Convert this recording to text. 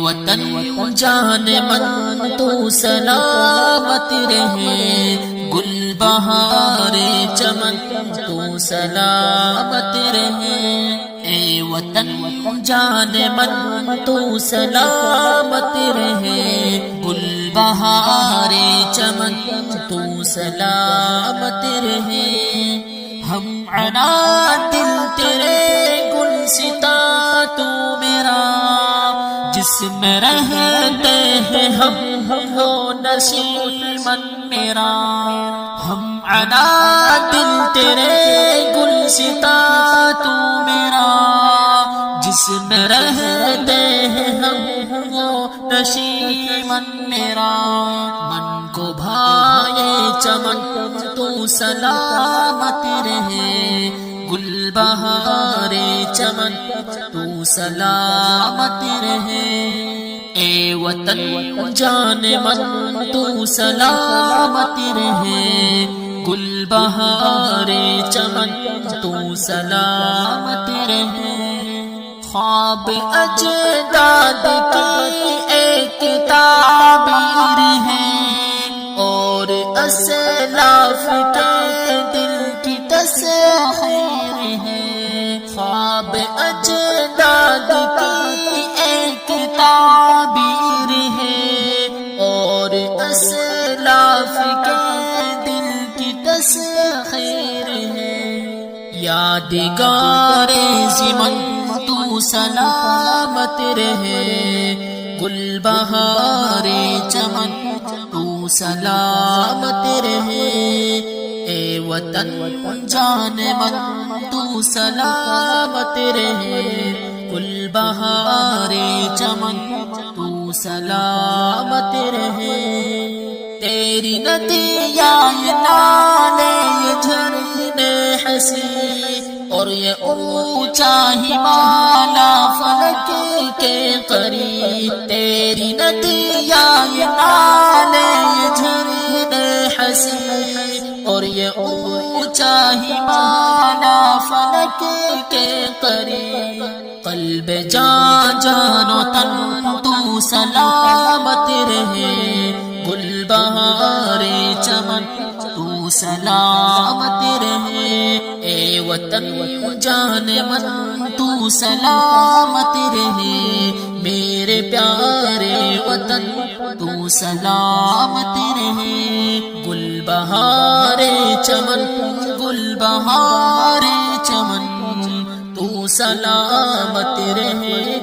وطن جان من تو سلامت رہے، گل بہار چمن تو سلامت رہے، اے وطن جان من تو سلامت رہے، گل بہار چمن تو سلامت رہے۔ ہم عنا دل تیرے گلستا تو میرا، جس میں رہتے ہیں ہم ہو نشیمن میرا، ہم عنا دل تیرے گلستا تو میرا، جس میں رہتے ہیں ہم ہو نشیمن میرا، من کو بھائے چمن تو سلامت رہے، گل بہار چمن تو سلامت رہے، اے وطن جان من تو سلامت رہے، گل بہار چمن تو سلامت رہے۔ خواب اجداد کی ایک تعبیر ہے، اور اسلاف کے دل کی تسخیر ہے، خواب اجداد کی ایک تعبیر ہے، اور اسلاف کے دل کی تسخیر ہے، یادگار زمن تو سلامت رہے، گل بہار چمن تو سلامت رہے، اے وطن جان من تو سلامت رہے، گل بہار چمن تو سلامت رہے، تیری ندیاں یہ نالے یہ جھرنے ہنسی، اور یہ اونچا ہمالا فلک کے قریب، تیری ندیاں یہ نالے یہ جھرنے ہنسی، اور یہ اونچا ہمالا فلک کے قریب، قلب جان جان و تن تو سلامت رہے، گل بہار چمن تو سلامت رہے، اے وطن جان من تو سلامت رہے، میرے پیارے وطن تو سلامت رہے، گل بہار چمن گل بہار چمن تو سلامت رہے۔